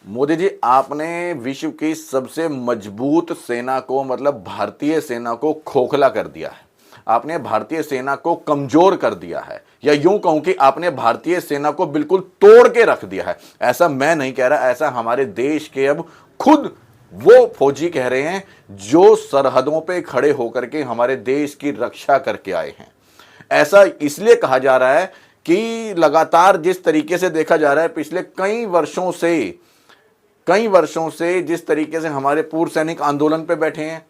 मोदी जी, आपने विश्व की सबसे मजबूत सेना को, मतलब भारतीय सेना को खोखला कर दिया है। आपने भारतीय सेना को कमजोर कर दिया है, या यूं कहूं कि आपने भारतीय सेना को बिल्कुल तोड़ के रख दिया है। ऐसा मैं नहीं कह रहा, ऐसा हमारे देश के अब खुद वो फौजी कह रहे हैं जो सरहदों पे खड़े होकर के हमारे देश की रक्षा करके आए हैं। ऐसा इसलिए कहा जा रहा है कि लगातार जिस तरीके से देखा जा रहा है पिछले कई वर्षों से जिस तरीके से हमारे पूर्व सैनिक आंदोलन पे बैठे हैं,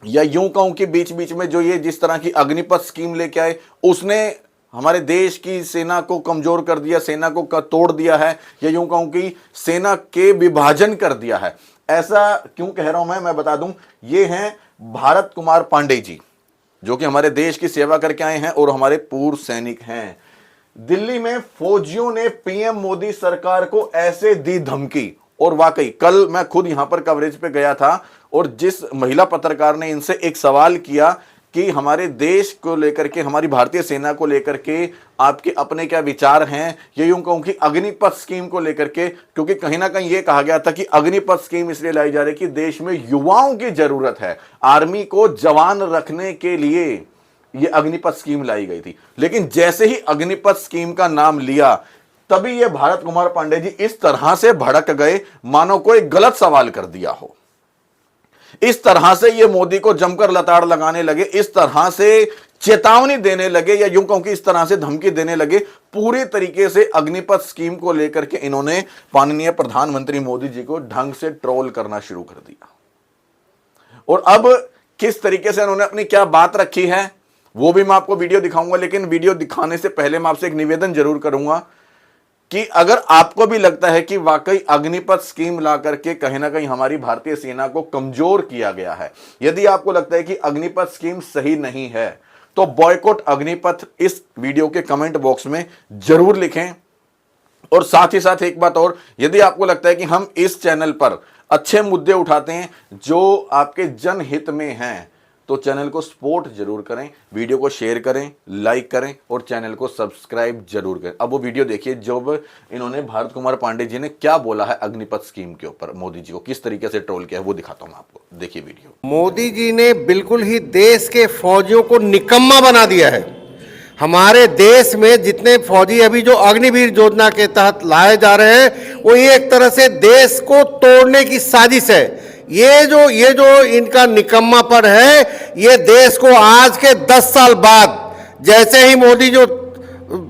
या यूं कहूं कि बीच बीच में जो ये जिस तरह की अग्निपथ स्कीम लेके आए, उसने हमारे देश की सेना को कमजोर कर दिया, सेना को तोड़ दिया है, या यूं कहूं कि सेना के विभाजन कर दिया है। ऐसा क्यों कह रहा हूं मैं बता दूं। ये हैं भारत कुमार पांडे जी, जो कि हमारे देश की सेवा करके आए हैं और हमारे पूर्व सैनिक हैं। दिल्ली में फौजियों ने पीएम मोदी सरकार को ऐसे दी धमकी, और वाकई कल मैं खुद यहां पर कवरेज पे गया था, और जिस महिला पत्रकार ने इनसे एक सवाल किया कि हमारे देश को लेकर के, हमारी भारतीय सेना को लेकर के आपके अपने क्या विचार हैं, ये यूं कहूं कि अग्निपथ स्कीम को लेकर के, क्योंकि कहीं ना कहीं ये कहा गया था कि अग्निपथ स्कीम इसलिए लाई जा रही है कि देश में युवाओं की जरूरत है, आर्मी को जवान रखने के लिए ये अग्निपथ स्कीम लाई गई थी। लेकिन जैसे ही अग्निपथ स्कीम का नाम लिया, तभी ये भारत कुमार पांडे जी इस तरह से भड़क गए मानो कोई गलत सवाल कर दिया हो। इस तरह से ये मोदी को जमकर लताड़ लगाने लगे, इस तरह से चेतावनी देने लगे, या यूं कहूं कि इस तरह से धमकी देने लगे। पूरी तरीके से अग्निपथ स्कीम को लेकर के इन्होंने माननीय प्रधानमंत्री मोदी जी को ढंग से ट्रोल करना शुरू कर दिया। और अब किस तरीके से इन्होंने अपनी क्या बात रखी है वो भी मैं आपको वीडियो दिखाऊंगा। लेकिन वीडियो दिखाने से पहले मैं आपसे एक निवेदन जरूर करूंगा कि अगर आपको भी लगता है कि वाकई अग्निपथ स्कीम ला करके कहीं ना कहीं हमारी भारतीय सेना को कमजोर किया गया है, यदि आपको लगता है कि अग्निपथ स्कीम सही नहीं है, तो बॉयकॉट अग्निपथ इस वीडियो के कमेंट बॉक्स में जरूर लिखें। और साथ ही साथ एक बात और, यदि आपको लगता है कि हम इस चैनल पर अच्छे मुद्दे उठाते हैं जो आपके जनहित में हैं, तो चैनल को सपोर्ट जरूर करें, वीडियो को शेयर करें, लाइक करें और चैनल को सब्सक्राइब जरूर करें। अब वो वीडियो देखिए जो इन्होंने भारत कुमार पांडे जी ने क्या बोला है अग्निपथ स्कीम के ऊपर, मोदी जी को किस तरीके से ट्रोल किया है वो दिखाता हूं मैं आपको। देखिए वीडियो। मोदी जी ने बिल्कुल ही देश के फौजियों को निकम्मा बना दिया है। हमारे देश में जितने फौजी अभी जो अग्निवीर योजना के तहत लाए जा रहे हैं, वो ये एक तरह से देश को तोड़ने की साजिश है। ये जो इनका निकम्मापन है, ये देश को आज के 10 साल बाद, जैसे ही मोदी जो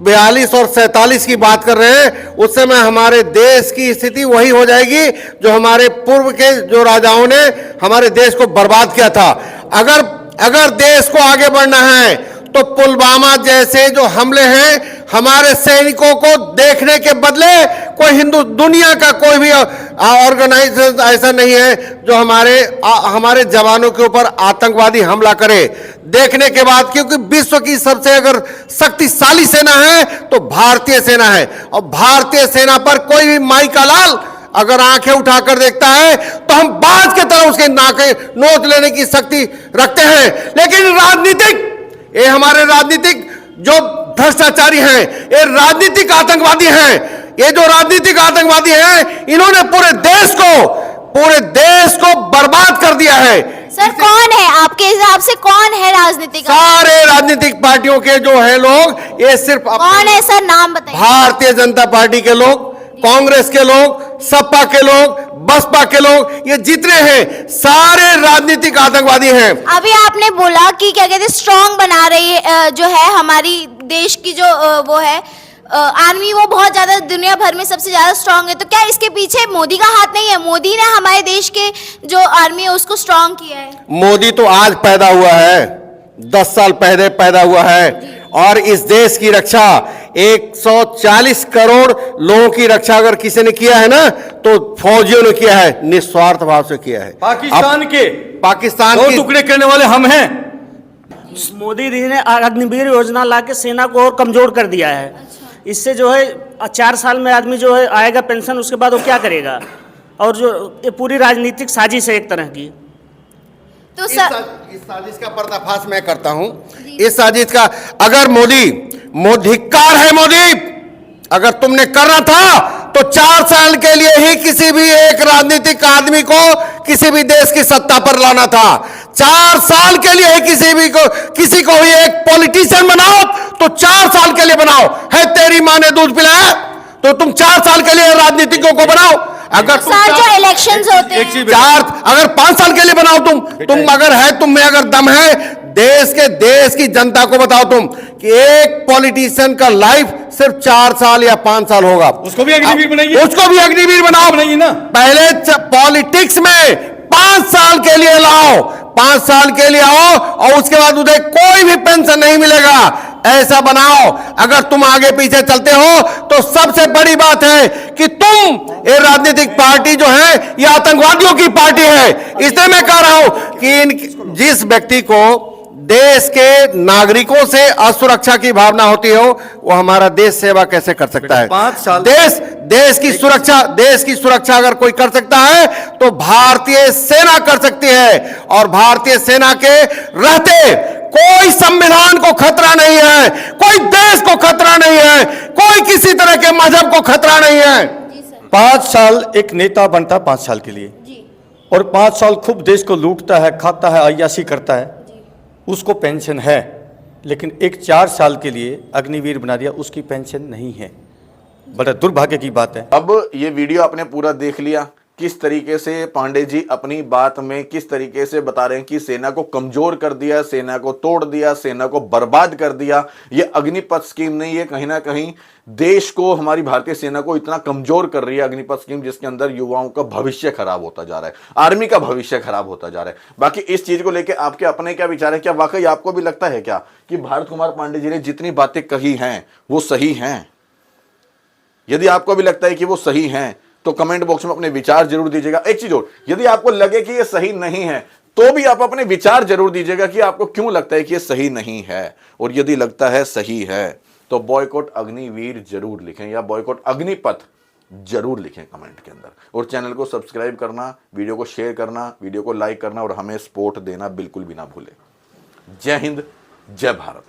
42 और 47 की बात कर रहे हैं, उस समय हमारे देश की स्थिति वही हो जाएगी जो हमारे पूर्व के जो राजाओं ने हमारे देश को बर्बाद किया था। अगर देश को आगे बढ़ना है तो पुलवामा जैसे जो हमले हैं, हमारे सैनिकों को देखने के बदले कोई हिंदू दुनिया का कोई भी ऑर्गेनाइजेशन ऐसा नहीं है जो हमारे जवानों के ऊपर आतंकवादी हमला करे। देखने के बाद, क्योंकि विश्व की सबसे अगर शक्तिशाली सेना है तो भारतीय सेना है, और भारतीय सेना पर कोई भी माई का लाल अगर आंखें उठाकर देखता है तो हम बाज के तरह उसके नाके नोच लेने की शक्ति रखते हैं। लेकिन ये हमारे राजनीतिक जो भ्रष्टाचारी हैं, ये राजनीतिक आतंकवादी हैं। ये जो राजनीतिक आतंकवादी हैं, इन्होंने पूरे देश को बर्बाद कर दिया है। सर कौन है आपके हिसाब से, कौन है राजनीतिक? सारे राजनीतिक पार्टियों के जो है लोग, ये सिर्फ कौन है सर, नाम बताइए। भारतीय जनता पार्टी के लोग, कांग्रेस के लोग, सपा के लोग, बसपा के लोग, ये जितने हैं सारे राजनीतिक आतंकवादी हैं। अभी आपने बोला कि क्या कहते हैं स्ट्रॉन्ग बना रही है, जो है हमारी देश की जो वो है आर्मी, वो बहुत ज्यादा दुनिया भर में सबसे ज्यादा स्ट्रॉन्ग है। तो क्या इसके पीछे मोदी का हाथ नहीं है? मोदी ने हमारे देश के जो आर्मी है उसको स्ट्रॉन्ग किया है। मोदी तो आज पैदा हुआ है, 10 साल पहले पैदा हुआ है, और इस देश की रक्षा 140 करोड़ लोगों की रक्षा अगर किसी ने किया है ना, तो फौजियों ने किया है, निस्वार्थ भाव से किया है। पाकिस्तान दो टुकड़े करने वाले हम हैं। मोदी जी ने अग्निवीर योजना लाके सेना को और कमजोर कर दिया है। इससे जो है 4 साल में आदमी जो है आएगा पेंशन, उसके बाद वो क्या करेगा? और जो ये पूरी राजनीतिक साजिश है एक तरह की। तो इस साजिश का पर्दाफाश मैं करता हूं। इस साजिश का अगर धिक्कार है मोदी, अगर तुमने करना था तो 4 साल के लिए ही किसी भी एक राजनीतिक आदमी को किसी भी देश की सत्ता पर लाना था। 4 साल के लिए ही किसी को ही एक पॉलिटिशियन बनाओ तो 4 साल के लिए बनाओ। है तेरी माँ ने दूध पिलाया तो तुम 4 साल के लिए राजनीतिकों को बनाओ। अगर सर जो इलेक्शंस होते हैं अगर 5 साल के लिए बनाओ तुम अगर है तुम में अगर दम है, देश की जनता को बताओ तुम कि एक पॉलिटिशियन का लाइफ सिर्फ 4 साल या 5 साल होगा। उसको भी अग्निवीर बनाइए, उसको भी अग्निवीर बनाओ। बनाइए ना। पहले पॉलिटिक्स में 5 साल के लिए लाओ, 5 साल के लिए आओ और उसके बाद उन्हें कोई भी पेंशन नहीं मिलेगा। ऐसा बनाओ। अगर तुम आगे पीछे चलते हो तो सबसे बड़ी बात है कि तुम ये राजनीतिक पार्टी जो है ये आतंकवादियों की पार्टी है। इसलिए मैं कह रहा हूं कि जिस व्यक्ति को देश के नागरिकों से असुरक्षा की भावना होती हो वो हमारा देश सेवा कैसे कर सकता है? 5 साल देश की सुरक्षा अगर कोई कर सकता है तो भारतीय सेना कर सकती है। और भारतीय सेना के रहते कोई संविधान को खतरा नहीं है, कोई देश को खतरा नहीं है, कोई किसी तरह के मजहब को खतरा नहीं है। 5 साल एक नेता बनता है 5 साल के लिए, और 5 साल खूब देश को लूटता है, खाता है, अय्याशी करता है, उसको पेंशन है। लेकिन एक 4 साल के लिए अग्निवीर बना दिया, उसकी पेंशन नहीं है। बड़ा दुर्भाग्य की बात है। अब ये वीडियो आपने पूरा देख लिया, किस तरीके से पांडे जी अपनी बात में किस तरीके से बता रहे हैं कि सेना को कमजोर कर दिया, सेना को तोड़ दिया, सेना को बर्बाद कर दिया। ये अग्निपथ स्कीम नहीं है, कहीं ना कहीं देश को, हमारी भारतीय सेना को इतना कमजोर कर रही है अग्निपथ स्कीम, जिसके अंदर युवाओं का भविष्य खराब होता जा रहा है, आर्मी का भविष्य खराब होता जा रहा है। बाकी इस चीज को लेकर आपके अपने क्या विचार है? क्या वाकई आपको भी लगता है क्या कि भारत कुमार पांडे जी ने जितनी बातें कही हैं वो सही हैं? यदि आपको भी लगता है कि वो सही हैं तो कमेंट बॉक्स में अपने विचार जरूर दीजिएगा। एक चीज और, यदि आपको लगे कि ये सही नहीं है तो भी आप अपने विचार जरूर दीजिएगा कि आपको क्यों लगता है कि ये सही नहीं है। और यदि लगता है सही है तो बॉयकॉट अग्निवीर जरूर लिखें या बॉयकॉट अग्निपथ जरूर लिखें कमेंट के अंदर। और चैनल को सब्सक्राइब करना, वीडियो को शेयर करना, वीडियो को लाइक करना और हमें सपोर्ट देना बिल्कुल भी ना भूलें। जय हिंद, जय भारत।